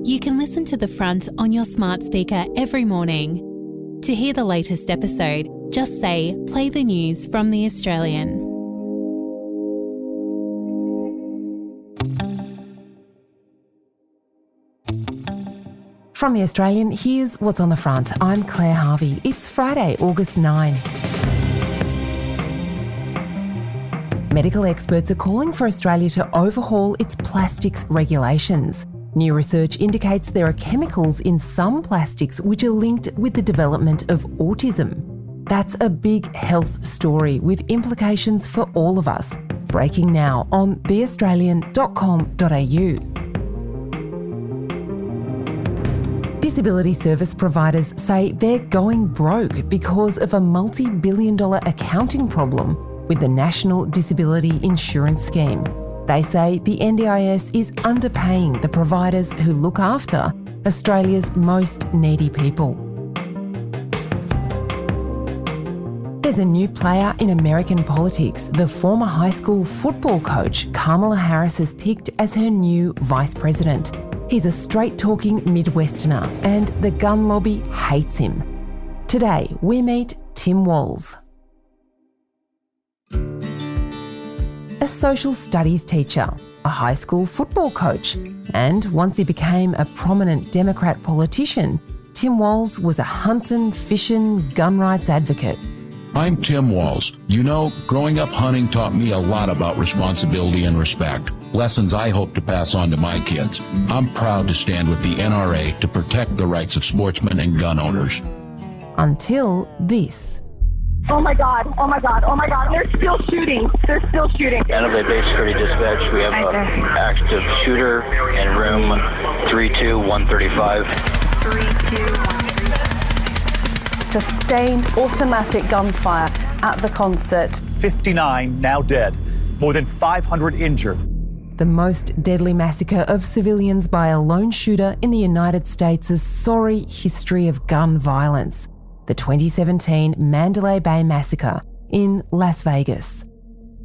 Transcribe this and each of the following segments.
You can listen to The Front on your smart speaker every morning. To hear the latest episode, just say, play the news from The Australian. From The Australian, here's what's on the front. I'm Claire Harvey. It's Friday, August 9. Medical experts are calling for Australia to overhaul its plastics regulations. New research indicates there are chemicals in some plastics which are linked with the development of autism. That's a big health story with implications for all of us. Breaking now on theaustralian.com.au. Disability service providers say they're going broke because of a multi-billion-dollar accounting problem with the National Disability Insurance Scheme. They say the NDIS is underpaying the providers who look after Australia's most needy people. There's a new player in American politics. The former high school football coach Kamala Harris is picked as her new vice president. He's a straight-talking Midwesterner and the gun lobby hates him. Today, we meet Tim Walz. A social studies teacher, a high school football coach, and once he became a prominent Democrat politician, Tim Walz was a huntin, fishin, gun rights advocate. I'm Tim Walz. You know, growing up hunting taught me a lot about responsibility and respect, lessons I hope to pass on to my kids. I'm proud to stand with the NRA to protect the rights of sportsmen and gun owners. Until this. Oh my God, oh my God, oh my God, they're still shooting. They're still shooting. Antelope Bay Security Dispatch, we have an active shooter in room 32135. 32135. Sustained automatic gunfire at the concert. 59 now dead, more than 500 injured. The most deadly massacre of civilians by a lone shooter in the United States' sorry history of gun violence. The 2017 Mandalay Bay Massacre in Las Vegas.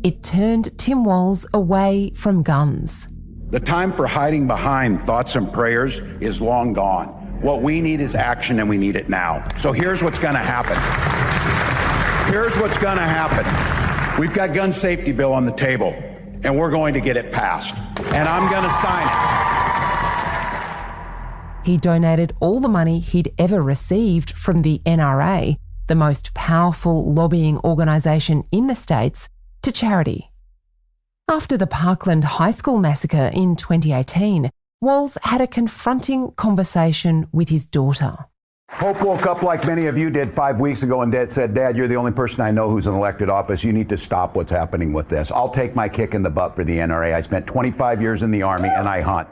It turned Tim Walz away from guns. The time for hiding behind thoughts and prayers is long gone. What we need is action, and we need it now. So here's what's going to happen. Here's what's going to happen. We've got gun safety bill on the table, and we're going to get it passed. And I'm going to sign it. He donated all the money he'd ever received from the NRA, the most powerful lobbying organisation in the States, to charity. After the Parkland High School massacre in 2018, Walz had a confronting conversation with his daughter. Hope woke up like many of you did 5 weeks ago and said, Dad, you're the only person I know who's in elected office. You need to stop what's happening with this. I'll take my kick in the butt for the NRA. I spent 25 years in the Army and I hunt.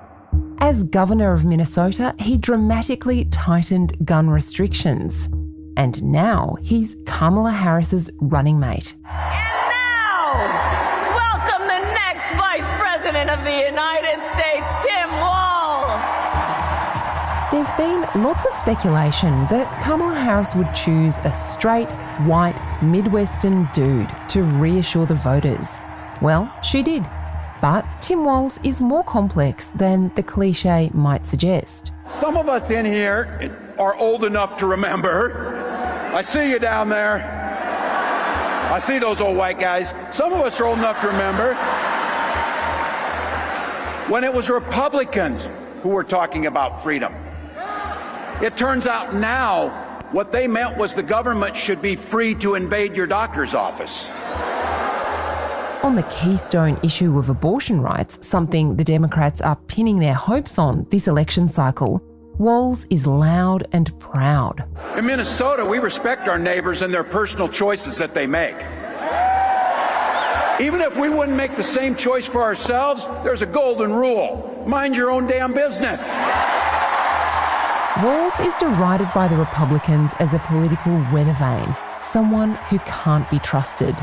As governor of Minnesota, he dramatically tightened gun restrictions. And now he's Kamala Harris's running mate. And now, welcome the next Vice President of the United States, Tim Walz. There's been lots of speculation that Kamala Harris would choose a straight, white, Midwestern dude to reassure the voters. Well, she did. But Tim Walz is more complex than the cliche might suggest. Some of us in here are old enough to remember. I see you down there. I see those old white guys. Some of us are old enough to remember when it was Republicans who were talking about freedom. It turns out now what they meant was the government should be free to invade your doctor's office. On the keystone issue of abortion rights, something the Democrats are pinning their hopes on this election cycle, Walz is loud and proud. In Minnesota, we respect our neighbors and their personal choices that they make. Even if we wouldn't make the same choice for ourselves, there's a golden rule. Mind your own damn business. Walz is derided by the Republicans as a political weather vane, someone who can't be trusted.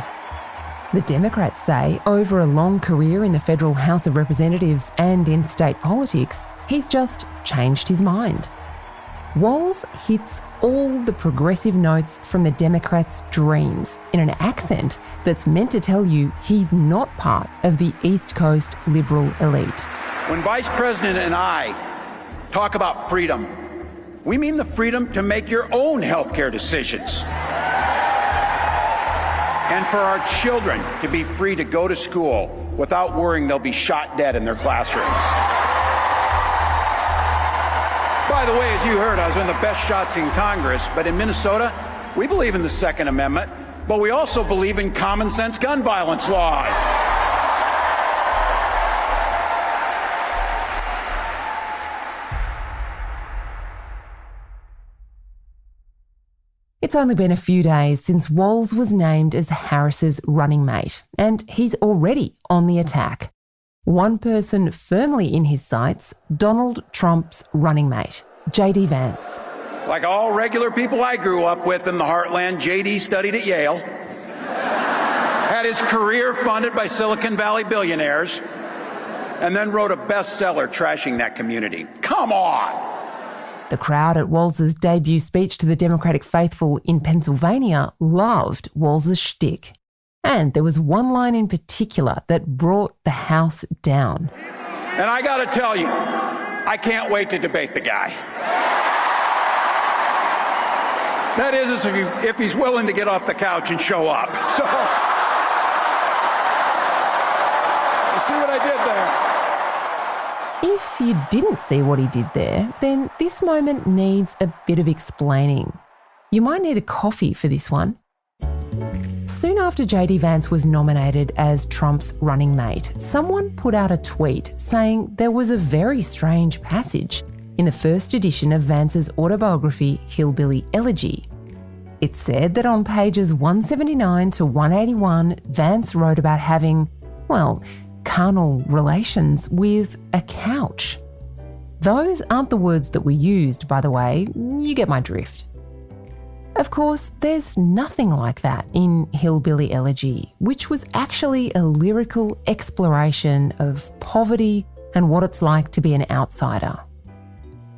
The Democrats say over a long career in the federal House of Representatives and in state politics, he's just changed his mind. Walz hits all the progressive notes from the Democrats' dreams in an accent that's meant to tell you he's not part of the East Coast liberal elite. When Vice President and I talk about freedom. We mean the freedom to make your own healthcare decisions. And for our children to be free to go to school without worrying they'll be shot dead in their classrooms. By the way, as you heard, I was one of the best shots in Congress, but in Minnesota, we believe in the Second Amendment, but we also believe in common sense gun violence laws. It's only been a few days since Walz was named as Harris's running mate, and he's already on the attack. One person firmly in his sights, Donald Trump's running mate, J.D. Vance. Like all regular people I grew up with in the heartland, J.D. studied at Yale, had his career funded by Silicon Valley billionaires, and then wrote a bestseller trashing that community. Come on! The crowd at Walz's debut speech to the Democratic faithful in Pennsylvania loved Walz's shtick. And there was one line in particular that brought the House down. And I got to tell you, I can't wait to debate the guy. That is, if he's willing to get off the couch and show up. So, you see what I did there? If you didn't see what he did there, then this moment needs a bit of explaining. You might need a coffee for this one. Soon after J.D. Vance was nominated as Trump's running mate, someone put out a tweet saying there was a very strange passage in the first edition of Vance's autobiography, Hillbilly Elegy. It said that on pages 179 to 181, Vance wrote about having, well, carnal relations with a couch. Those aren't the words that were used, by the way. You get my drift. Of course, there's nothing like that in Hillbilly Elegy, which was actually a lyrical exploration of poverty and what it's like to be an outsider.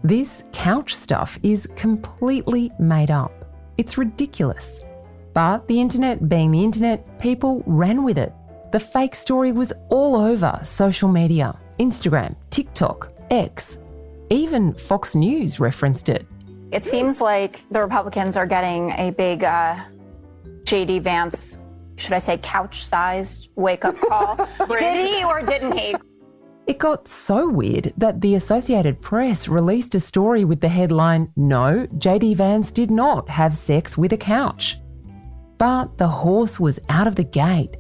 This couch stuff is completely made up. It's ridiculous. But the internet being the internet, people ran with it. The fake story was all over social media, Instagram, TikTok, X. Even Fox News referenced it. It seems like the Republicans are getting a big J.D. Vance, should I say couch-sized wake-up call. Did he or didn't he? It got so weird that the Associated Press released a story with the headline, "No, J.D. Vance did not have sex with a couch." But the horse was out of the gate.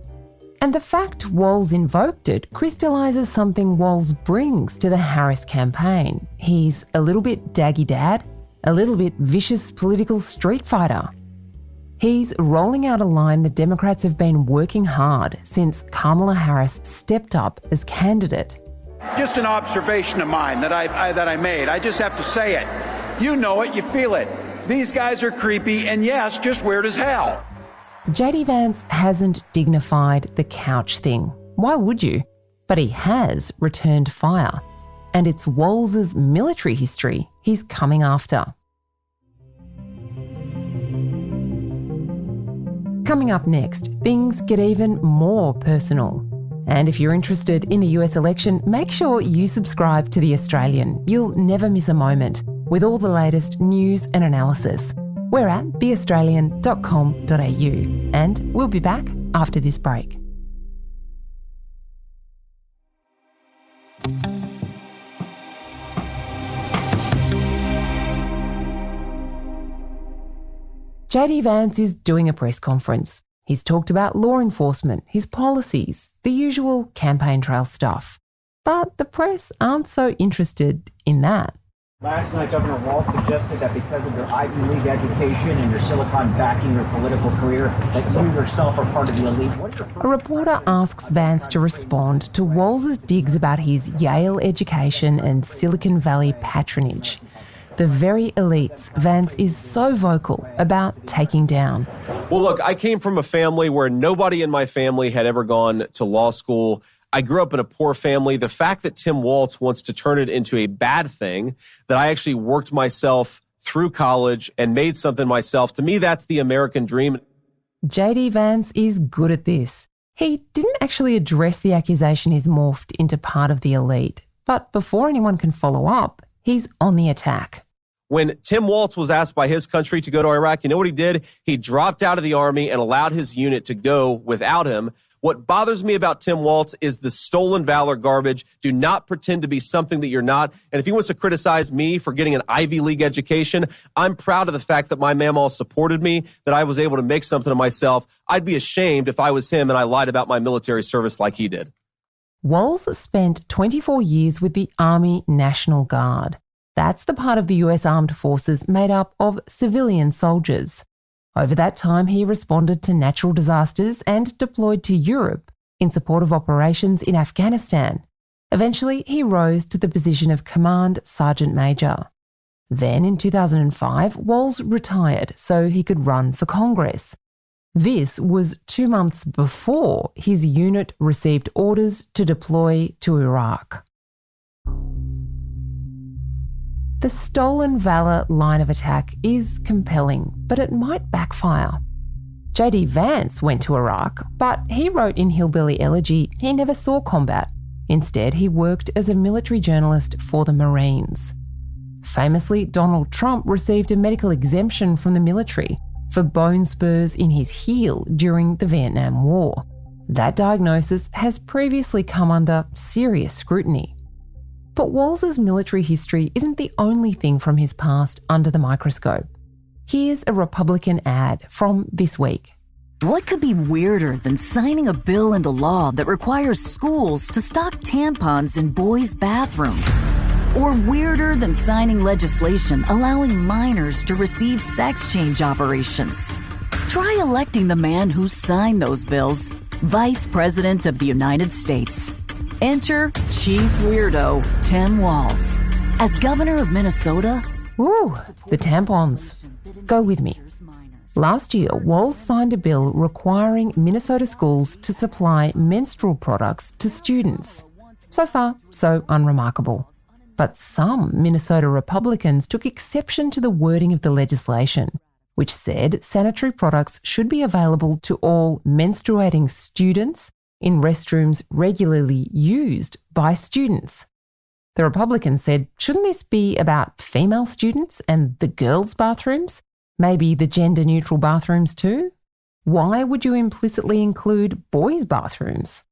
And the fact Walz invoked it crystallises something Walz brings to the Harris campaign. He's a little bit daggy dad, a little bit vicious political street fighter. He's rolling out a line the Democrats have been working hard since Kamala Harris stepped up as candidate. Just an observation of mine that I made. I just have to say it. You know it, you feel it. These guys are creepy and yes, just weird as hell. J.D. Vance hasn't dignified the couch thing. Why would you? But he has returned fire. And it's Walz's military history he's coming after. Coming up next, things get even more personal. And if you're interested in the US election, make sure you subscribe to The Australian. You'll never miss a moment with all the latest news and analysis. We're at theaustralian.com.au and we'll be back after this break. J.D. Vance is doing a press conference. He's talked about law enforcement, his policies, the usual campaign trail stuff. But the press aren't so interested in that. Last night, Governor Walz suggested that because of your Ivy League education and your Silicon backing your political career, that you yourself are part of the elite. A reporter asks Vance to respond to Walz's digs about his Yale education and Silicon Valley patronage. The very elites Vance is so vocal about taking down. Well, look, I came from a family where nobody in my family had ever gone to law school. I grew up in a poor family. The fact that Tim Walz wants to turn it into a bad thing, that I actually worked myself through college and made something myself, to me, that's the American dream. J.D. Vance is good at this. He didn't actually address the accusation he's morphed into part of the elite. But before anyone can follow up, he's on the attack. When Tim Walz was asked by his country to go to Iraq, you know what he did? He dropped out of the army and allowed his unit to go without him. What bothers me about Tim Walz is the stolen valor garbage. Do not pretend to be something that you're not. And if he wants to criticize me for getting an Ivy League education, I'm proud of the fact that my mamaw supported me, that I was able to make something of myself. I'd be ashamed if I was him and I lied about my military service like he did. Walz spent 24 years with the Army National Guard. That's the part of the US Armed Forces made up of civilian soldiers. Over that time, he responded to natural disasters and deployed to Europe in support of operations in Afghanistan. Eventually, he rose to the position of Command Sergeant Major. Then, in 2005, Walz retired so he could run for Congress. This was 2 months before his unit received orders to deploy to Iraq. The stolen valor line of attack is compelling, but it might backfire. J.D. Vance went to Iraq, but he wrote in Hillbilly Elegy he never saw combat. Instead, he worked as a military journalist for the Marines. Famously, Donald Trump received a medical exemption from the military for bone spurs in his heel during the Vietnam War. That diagnosis has previously come under serious scrutiny. But Walz's military history isn't the only thing from his past under the microscope. Here's a Republican ad from this week. What could be weirder than signing a bill into law that requires schools to stock tampons in boys' bathrooms? Or weirder than signing legislation allowing minors to receive sex change operations? Try electing the man who signed those bills, Vice President of the United States. Enter Chief Weirdo Tim Walz. As governor of Minnesota... Ooh, the tampons. Go with me. Last year, Walz signed a bill requiring Minnesota schools to supply menstrual products to students. So far, so unremarkable. But some Minnesota Republicans took exception to the wording of the legislation, which said sanitary products should be available to all menstruating students in restrooms regularly used by students. The Republicans said, shouldn't this be about female students and the girls' bathrooms? Maybe the gender-neutral bathrooms too? Why would you implicitly include boys' bathrooms?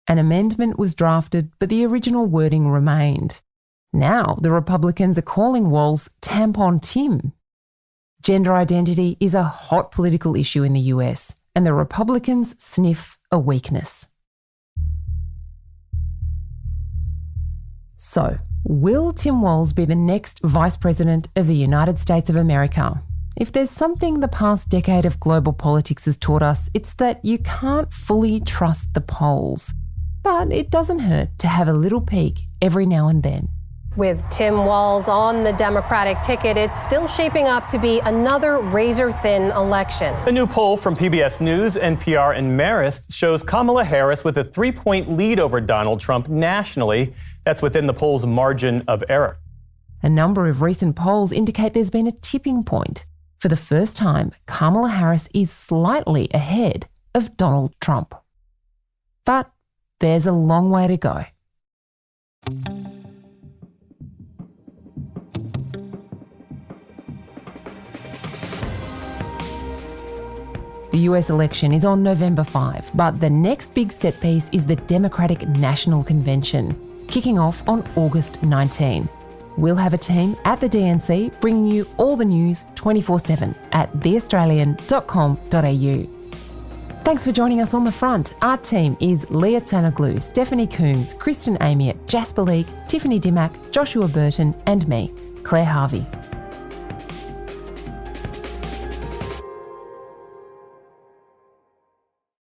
An amendment was drafted, but the original wording remained. Now the Republicans are calling Walz Tampon Tim. Gender identity is a hot political issue in the US, and the Republicans sniff a weakness. So, will Tim Walz be the next Vice President of the United States of America? If there's something the past decade of global politics has taught us, it's that you can't fully trust the polls. But it doesn't hurt to have a little peek every now and then. With Tim Walz on the Democratic ticket, it's still shaping up to be another razor-thin election. A new poll from PBS News, NPR, and Marist shows Kamala Harris with a 3-point lead over Donald Trump nationally. That's within the poll's margin of error. A number of recent polls indicate there's been a tipping point. For the first time, Kamala Harris is slightly ahead of Donald Trump. But there's a long way to go. The US election is on November 5, but the next big set piece is the Democratic National Convention, kicking off on August 19. We'll have a team at the DNC bringing you all the news 24/7 at theaustralian.com.au. Thanks for joining us on The Front. Our team is Leah Tanaglu, Stephanie Coombs, Kristen Amiot, Jasper Leake, Tiffany Dimmack, Joshua Burton and me, Claire Harvey.